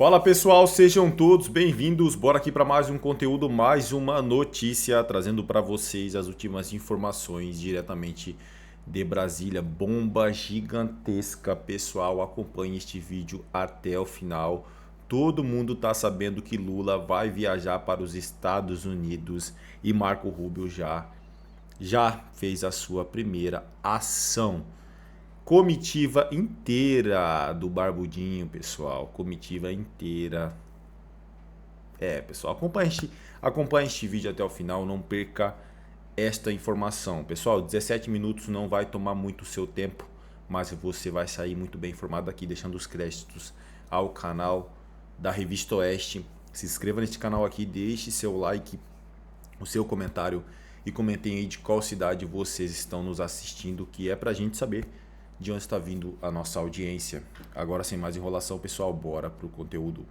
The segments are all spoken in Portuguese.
Fala pessoal, sejam todos bem-vindos. Bora aqui para mais um conteúdo, mais uma notícia, trazendo para vocês as últimas informações diretamente de Brasília. Bomba gigantesca, pessoal. Acompanhe este vídeo até o final. Todo mundo tá sabendo que Lula vai viajar para os Estados Unidos e Marco Rubio já fez a sua primeira ação. Comitiva inteira do Barbudinho, pessoal. Comitiva inteira. Pessoal, acompanhe este vídeo até o final. Não perca esta informação. Pessoal, 17 minutos não vai tomar muito seu tempo, mas você vai sair muito bem informado aqui, deixando os créditos ao canal da Revista Oeste. Se inscreva neste canal aqui, deixe seu like, o seu comentário e comentem aí de qual cidade vocês estão nos assistindo, que é pra gente saber de onde está vindo a nossa audiência. Agora, sem mais enrolação, pessoal, bora pro conteúdo.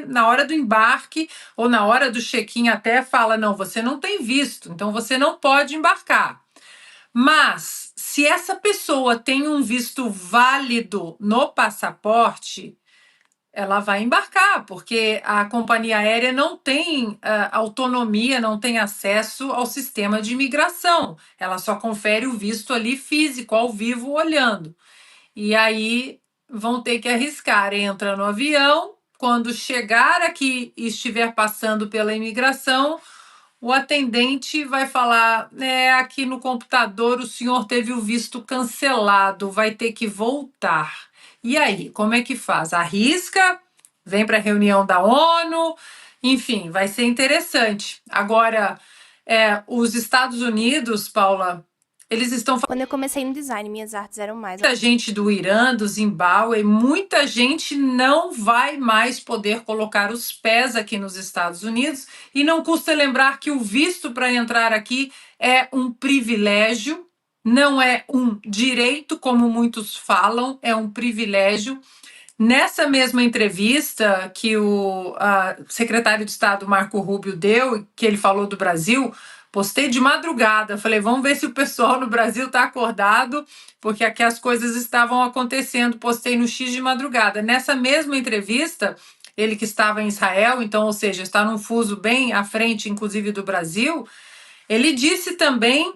Na hora do embarque ou na hora do check-in até fala, não, você não tem visto, então você não pode embarcar. Mas se essa pessoa tem um visto válido no passaporte, ela vai embarcar, porque a companhia aérea não tem autonomia, não tem acesso ao sistema de imigração. Ela só confere o visto ali físico, ao vivo, olhando. E aí vão ter que arriscar. Entra no avião, quando chegar aqui e estiver passando pela imigração, o atendente vai falar: aqui no computador o senhor teve o visto cancelado, vai ter que voltar. E aí, como é que faz? Arrisca? Vem para a reunião da ONU? Enfim, vai ser interessante. Agora, os Estados Unidos, Paula, eles estão Quando eu comecei no design, minhas artes eram mais... Muita gente do Irã, do Zimbábue, muita gente não vai mais poder colocar os pés aqui nos Estados Unidos, e não custa lembrar que o visto para entrar aqui é um privilégio, não é um direito, como muitos falam, é um privilégio. Nessa mesma entrevista que o secretário de Estado Marco Rubio deu, que ele falou do Brasil, postei de madrugada, falei, vamos ver se o pessoal no Brasil está acordado, porque aqui as coisas estavam acontecendo, postei no X de madrugada. Nessa mesma entrevista, ele que estava em Israel, então, ou seja, está num fuso bem à frente, inclusive, do Brasil, ele disse também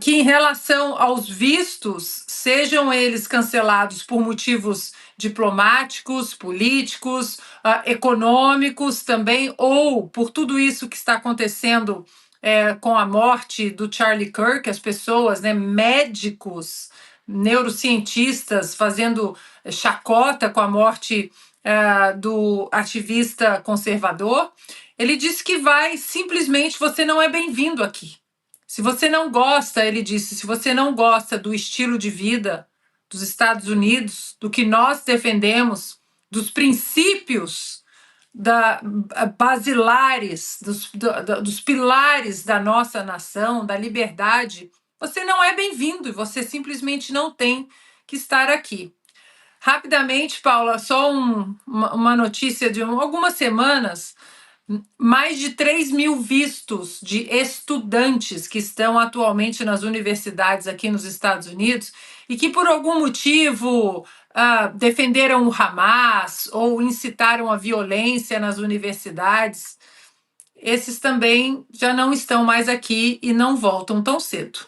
que em relação aos vistos, sejam eles cancelados por motivos diplomáticos, políticos, econômicos também, ou por tudo isso que está acontecendo com a morte do Charlie Kirk, as pessoas, médicos, neurocientistas fazendo chacota com a morte do ativista conservador, ele disse que simplesmente você não é bem-vindo aqui. Se você não gosta, ele disse, se você não gosta do estilo de vida dos Estados Unidos, do que nós defendemos, dos princípios basilares, dos pilares da nossa nação, da liberdade, você não é bem-vindo e você simplesmente não tem que estar aqui. Rapidamente, Paula, só uma notícia de algumas semanas. Mais de 3.000 vistos de estudantes que estão atualmente nas universidades aqui nos Estados Unidos e que, por algum motivo, defenderam o Hamas ou incitaram a violência nas universidades, esses também já não estão mais aqui e não voltam tão cedo.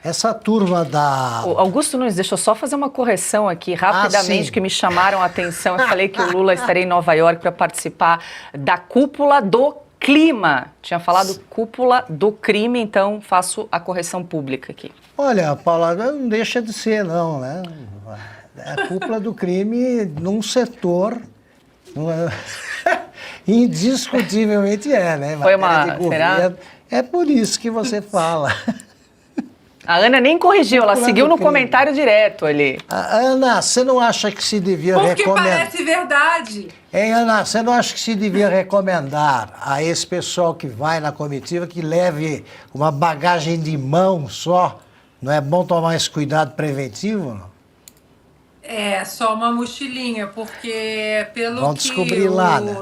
Essa turma da... Augusto Nunes, deixa eu só fazer uma correção aqui rapidamente, que me chamaram a atenção. Eu falei que o Lula estaria em Nova York para participar da cúpula do clima. Tinha falado cúpula do crime, então faço a correção pública aqui. Olha, Paula, não deixa de ser, não, né? É a cúpula do crime num setor... Indiscutivelmente né? Foi uma... Será? É por isso que você fala... A Ana nem corrigiu, ela seguiu no comentário direto ali. Ana, você não acha que se devia recomendar... Porque parece verdade. Hein, Ana, você não acha que se devia recomendar a esse pessoal que vai na comitiva que leve uma bagagem de mão só? Não é bom tomar esse cuidado preventivo? Só uma mochilinha, porque pelo Vão que descobrir lá, né?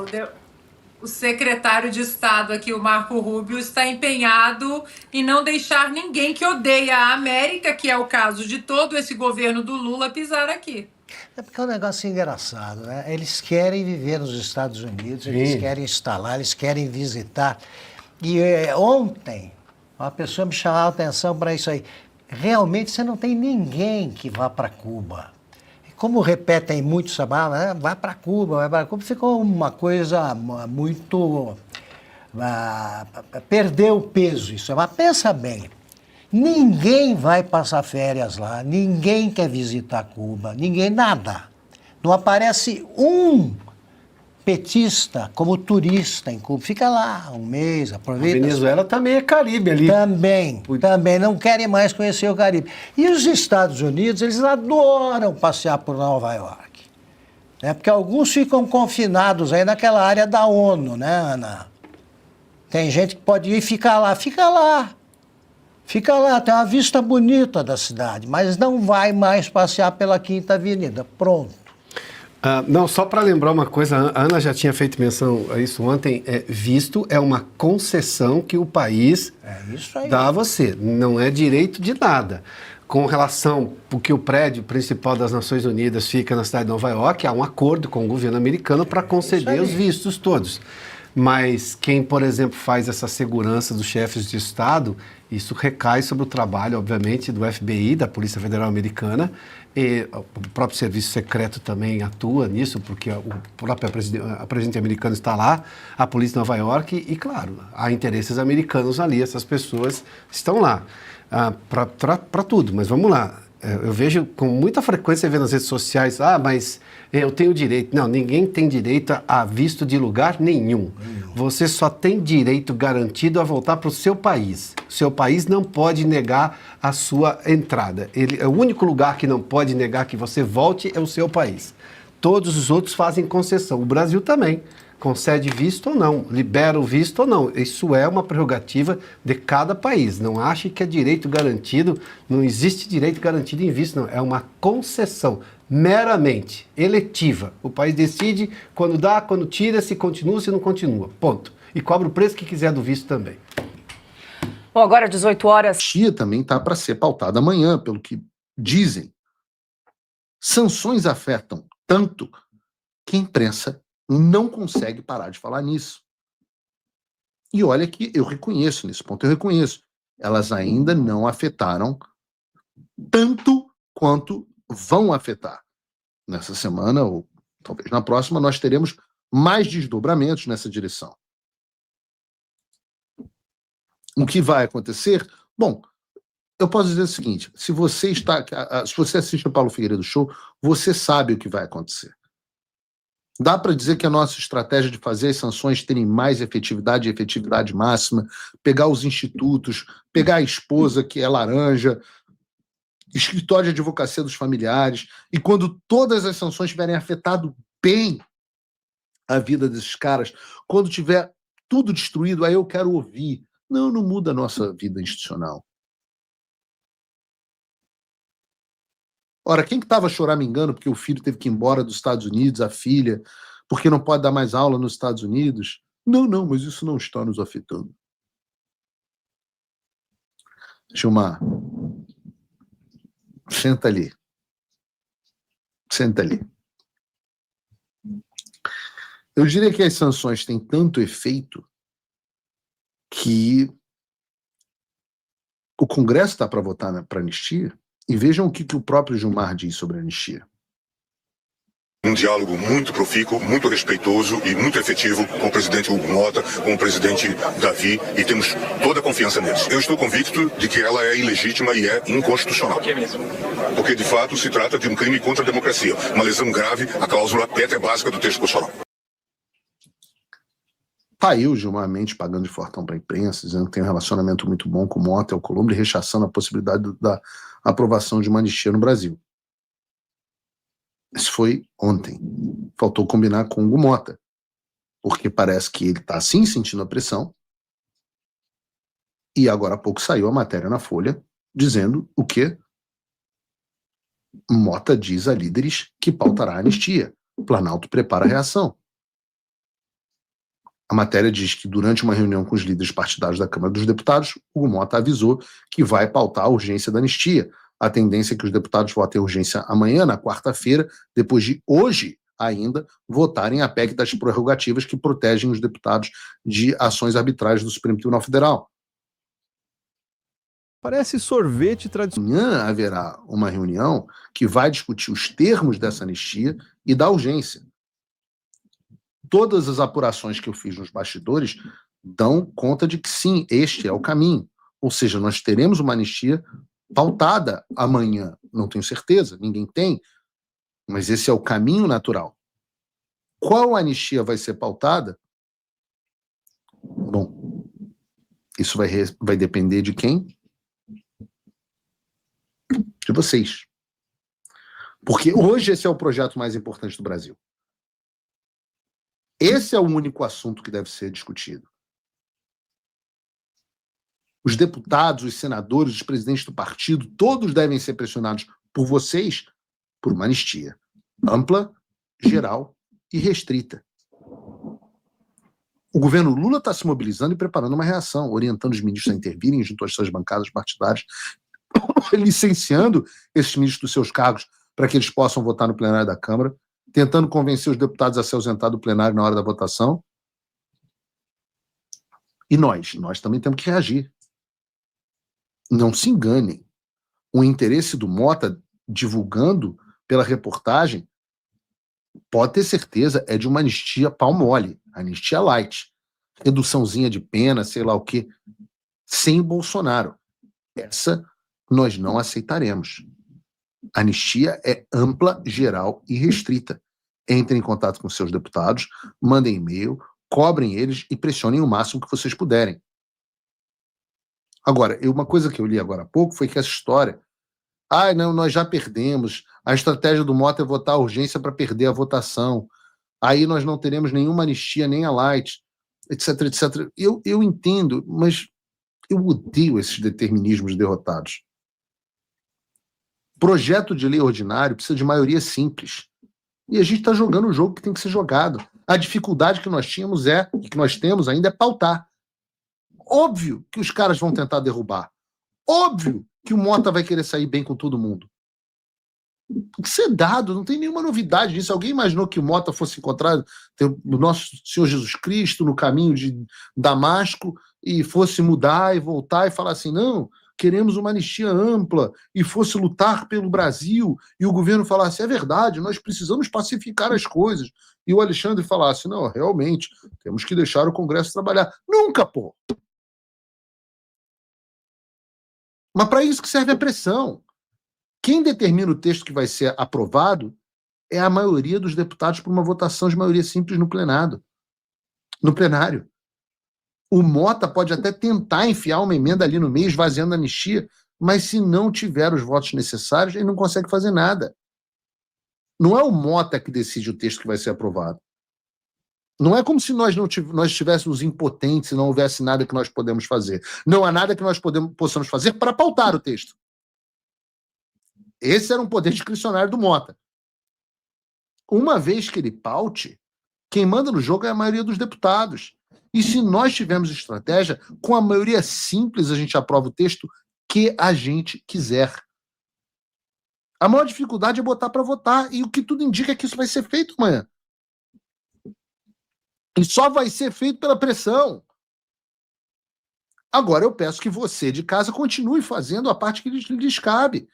O secretário de Estado aqui, o Marco Rubio, está empenhado em não deixar ninguém que odeia a América, que é o caso de todo esse governo do Lula, pisar aqui. É porque é um negócio engraçado, né? Eles querem viver nos Estados Unidos, eles querem instalar, eles querem visitar. E ontem, uma pessoa me chamava a atenção para isso aí. Realmente você não tem ninguém que vá para Cuba. Como repetem muito, vai para Cuba, vai para Cuba, ficou uma coisa muito... perdeu o peso isso. Mas pensa bem, ninguém vai passar férias lá, ninguém quer visitar Cuba, ninguém, nada. Não aparece um petista como turista em Cuba. Fica lá um mês, aproveita. A Venezuela também é Caribe ali. Também não querem mais conhecer o Caribe. E os Estados Unidos, eles adoram passear por Nova York. Né? Porque alguns ficam confinados aí naquela área da ONU, né, Ana? Tem gente que pode ir e ficar lá. Fica lá. Fica lá, tem uma vista bonita da cidade, mas não vai mais passear pela Quinta Avenida. Pronto. Não, só para lembrar uma coisa, a Ana já tinha feito menção a isso ontem, visto é uma concessão que o país dá a você, não é direito de nada. Com relação ao que o prédio principal das Nações Unidas fica na cidade de Nova York, há um acordo com o governo americano para conceder os vistos todos. Mas quem, por exemplo, faz essa segurança dos chefes de Estado, isso recai sobre o trabalho, obviamente, do FBI, da Polícia Federal Americana, e o próprio Serviço Secreto também atua nisso, porque o próprio presidente americano está lá, a Polícia de Nova York, e, claro, há interesses americanos ali, essas pessoas estão lá para tudo. Mas vamos lá, eu vejo com muita frequência vendo nas redes sociais, mas eu tenho direito. Não, ninguém tem direito a visto de lugar nenhum. Você só tem direito garantido a voltar para o seu país. O seu país não pode negar a sua entrada. O único lugar que não pode negar que você volte é o seu país. Todos os outros fazem concessão. O Brasil também concede visto ou não, libera o visto ou não. Isso é uma prerrogativa de cada país. Não ache que é direito garantido. Não existe direito garantido em visto, não. É uma concessão meramente eletiva. O país decide quando dá, quando tira, se continua, se não continua. Ponto. E cobra o preço que quiser do visto também. Bom, agora 18 horas. A Chia também está para ser pautada amanhã, pelo que dizem. Sanções afetam tanto que a imprensa não consegue parar de falar nisso. E olha que eu reconheço, nesse ponto eu reconheço, elas ainda não afetaram tanto quanto vão afetar. Nessa semana, ou talvez na próxima, nós teremos mais desdobramentos nessa direção. O que vai acontecer? Bom, eu posso dizer o seguinte, se você assiste o Paulo Figueiredo Show, você sabe o que vai acontecer. Dá para dizer que a nossa estratégia de fazer as sanções terem mais efetividade e efetividade máxima, pegar os institutos, pegar a esposa que é laranja, escritório de advocacia dos familiares, e quando todas as sanções tiverem afetado bem a vida desses caras, quando tiver tudo destruído, aí eu quero ouvir. Não muda a nossa vida institucional. Ora, quem que estava choramingando porque o filho teve que ir embora dos Estados Unidos, a filha, porque não pode dar mais aula nos Estados Unidos? Não, mas isso não está nos afetando. Gilmar, senta ali. Senta ali. Eu diria que as sanções têm tanto efeito que o Congresso está para votar para anistia, e vejam o que o próprio Gilmar diz sobre a anistia. Um diálogo muito profícuo, muito respeitoso e muito efetivo com o presidente Hugo Mota, com o presidente Davi, e temos toda a confiança neles. Eu estou convicto de que ela é ilegítima e é inconstitucional. Por que mesmo? Porque, de fato, se trata de um crime contra a democracia, uma lesão grave à cláusula pétrea básica do texto constitucional. Tá aí o Gilmar Mendes pagando de fortão para a imprensa, dizendo que tem um relacionamento muito bom com o Mota e o Colombo, e rechaçando a possibilidade da aprovação de uma anistia no Brasil. Isso foi ontem. Faltou combinar com o Hugo Mota, porque parece que ele está sim sentindo a pressão, e agora há pouco saiu a matéria na Folha dizendo o quê? Mota diz a líderes que pautará a anistia. O Planalto prepara a reação. A matéria diz que durante uma reunião com os líderes partidários da Câmara dos Deputados, Hugo Mota avisou que vai pautar a urgência da anistia. A tendência é que os deputados votem a urgência amanhã, na quarta-feira, depois de hoje ainda votarem a PEC das prerrogativas que protegem os deputados de ações arbitrárias do Supremo Tribunal Federal. Parece sorvete tradicional. Amanhã haverá uma reunião que vai discutir os termos dessa anistia e da urgência. Todas as apurações que eu fiz nos bastidores dão conta de que sim, este é o caminho. Ou seja, nós teremos uma anistia pautada amanhã. Não tenho certeza, ninguém tem, mas esse é o caminho natural. Qual anistia vai ser pautada? Bom, isso vai depender de quem? De vocês. Porque hoje esse é o projeto mais importante do Brasil. Esse é o único assunto que deve ser discutido. Os deputados, os senadores, os presidentes do partido, todos devem ser pressionados por vocês por uma anistia ampla, geral e restrita. O governo Lula está se mobilizando e preparando uma reação, orientando os ministros a intervirem junto às suas bancadas partidárias, licenciando esses ministros dos seus cargos para que eles possam votar no plenário da Câmara, tentando convencer os deputados a se ausentar do plenário na hora da votação. E nós também temos que reagir. Não se enganem. O interesse do Mota, divulgando pela reportagem, pode ter certeza, é de uma anistia pau mole, anistia light, reduçãozinha de pena, sei lá o quê, sem Bolsonaro. Essa nós não aceitaremos. A anistia é ampla, geral e restrita. Entrem em contato com seus deputados, mandem e-mail, cobrem eles e pressionem o máximo que vocês puderem. Agora, uma coisa que eu li agora há pouco foi que essa história, não, nós já perdemos, a estratégia do Mota é votar a urgência para perder a votação, aí nós não teremos nenhuma anistia, nem a light, etc, etc. Eu entendo, mas eu odeio esses determinismos derrotados. Projeto de lei ordinário precisa de maioria simples. E a gente está jogando o jogo que tem que ser jogado. A dificuldade que nós tínhamos e que nós temos ainda é pautar. Óbvio que os caras vão tentar derrubar. Óbvio que o Mota vai querer sair bem com todo mundo. Isso é dado, não tem nenhuma novidade nisso. Alguém imaginou que o Mota fosse encontrar o nosso Senhor Jesus Cristo no caminho de Damasco e fosse mudar e voltar e falar assim, não, queremos uma anistia ampla, e fosse lutar pelo Brasil, e o governo falasse, é verdade, nós precisamos pacificar as coisas, e o Alexandre falasse, não, realmente, temos que deixar o Congresso trabalhar. Nunca, pô! Mas para isso que serve a pressão. Quem determina o texto que vai ser aprovado é a maioria dos deputados por uma votação de maioria simples no plenário. O Mota pode até tentar enfiar uma emenda ali no meio, esvaziando a anistia, mas se não tiver os votos necessários, ele não consegue fazer nada. Não é o Mota que decide o texto que vai ser aprovado. Não é como se nós estivéssemos impotentes e não houvesse nada que nós podemos fazer. Não há nada que nós possamos fazer para pautar o texto. Esse era um poder discricionário do Mota. Uma vez que ele paute, quem manda no jogo é a maioria dos deputados. E se nós tivermos estratégia, com a maioria simples a gente aprova o texto que a gente quiser. A maior dificuldade é botar para votar, e o que tudo indica é que isso vai ser feito amanhã. E só vai ser feito pela pressão. Agora eu peço que você de casa continue fazendo a parte que lhes cabe.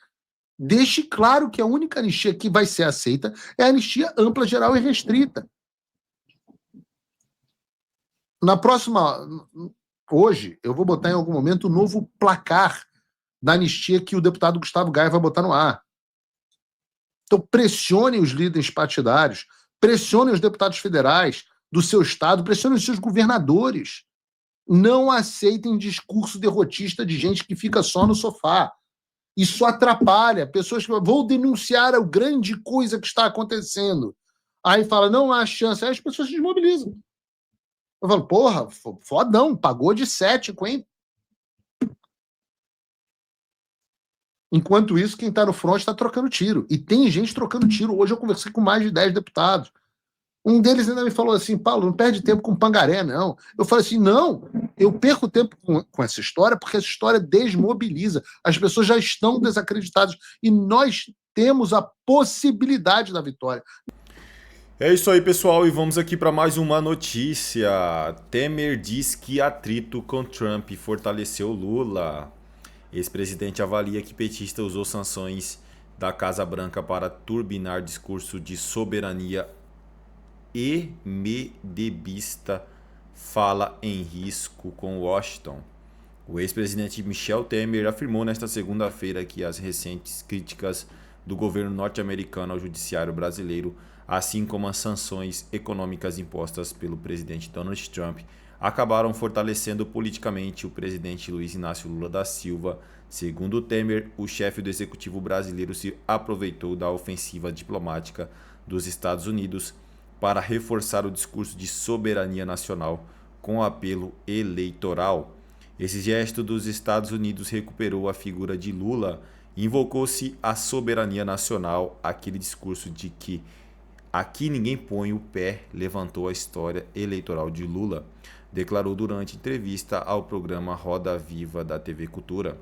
Deixe claro que a única anistia que vai ser aceita é a anistia ampla, geral e restrita. Hoje, eu vou botar em algum momento o novo placar da anistia que o deputado Gustavo Gaia vai botar no ar. Então, pressionem os líderes partidários, pressionem os deputados federais do seu estado, pressionem os seus governadores. Não aceitem discurso derrotista de gente que fica só no sofá. Isso atrapalha. Pessoas que vão denunciar a grande coisa que está acontecendo. Aí fala, não há chance. Aí as pessoas se desmobilizam. Eu falo, porra, fodão, pagou de 7, hein? Enquanto isso, quem está no front está trocando tiro. E tem gente trocando tiro. Hoje eu conversei com mais de 10 deputados. Um deles ainda me falou assim, Paulo, não perde tempo com pangaré, não. Eu falei assim, não, eu perco tempo com essa história porque essa história desmobiliza. As pessoas já estão desacreditadas e nós temos a possibilidade da vitória. É isso aí, pessoal, e vamos aqui para mais uma notícia. Temer diz que atrito com Trump fortaleceu Lula. Ex-presidente avalia que petista usou sanções da Casa Branca para turbinar discurso de soberania e medebista fala em risco com Washington. O ex-presidente Michel Temer afirmou nesta segunda-feira que as recentes críticas do governo norte-americano ao judiciário brasileiro, assim como as sanções econômicas impostas pelo presidente Donald Trump, acabaram fortalecendo politicamente o presidente Luiz Inácio Lula da Silva. Segundo Temer, o chefe do executivo brasileiro se aproveitou da ofensiva diplomática dos Estados Unidos para reforçar o discurso de soberania nacional com apelo eleitoral. Esse gesto dos Estados Unidos recuperou a figura de Lula e invocou-se a soberania nacional, aquele discurso de que aqui ninguém põe o pé, levantou a história eleitoral de Lula, declarou durante entrevista ao programa Roda Viva da TV Cultura.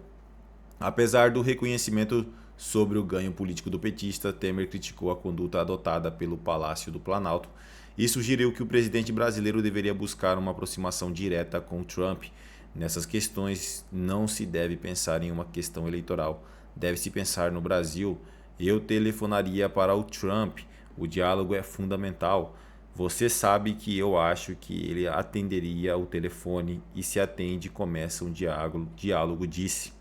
Apesar do reconhecimento sobre o ganho político do petista, Temer criticou a conduta adotada pelo Palácio do Planalto e sugeriu que o presidente brasileiro deveria buscar uma aproximação direta com Trump. Nessas questões não se deve pensar em uma questão eleitoral, deve-se pensar no Brasil. Eu telefonaria para o Trump, o diálogo é fundamental. Você sabe que eu acho que ele atenderia o telefone e se atende começa um diálogo, disse.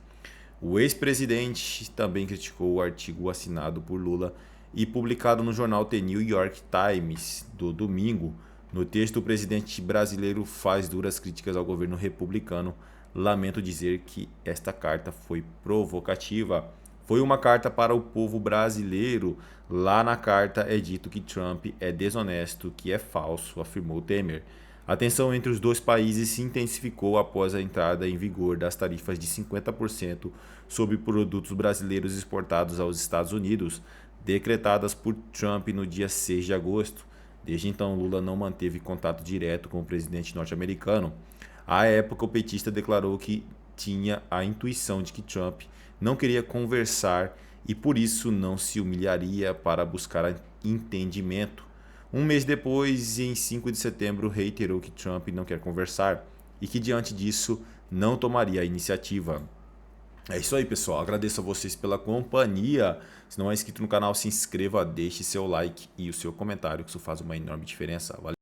O ex-presidente também criticou o artigo assinado por Lula e publicado no jornal The New York Times do domingo. No texto, o presidente brasileiro faz duras críticas ao governo republicano. Lamento dizer que esta carta foi provocativa. Foi uma carta para o povo brasileiro. Lá na carta é dito que Trump é desonesto, que é falso, afirmou Temer. A tensão entre os dois países se intensificou após a entrada em vigor das tarifas de 50% sobre produtos brasileiros exportados aos Estados Unidos, decretadas por Trump no dia 6 de agosto. Desde então, Lula não manteve contato direto com o presidente norte-americano. À época, o petista declarou que tinha a intuição de que Trump não queria conversar e por isso não se humilharia para buscar entendimento. Um mês depois, em 5 de setembro, reiterou que Trump não quer conversar e que diante disso não tomaria a iniciativa. É isso aí, pessoal. Agradeço a vocês pela companhia. Se não é inscrito no canal, se inscreva, deixe seu like e o seu comentário, que isso faz uma enorme diferença. Valeu!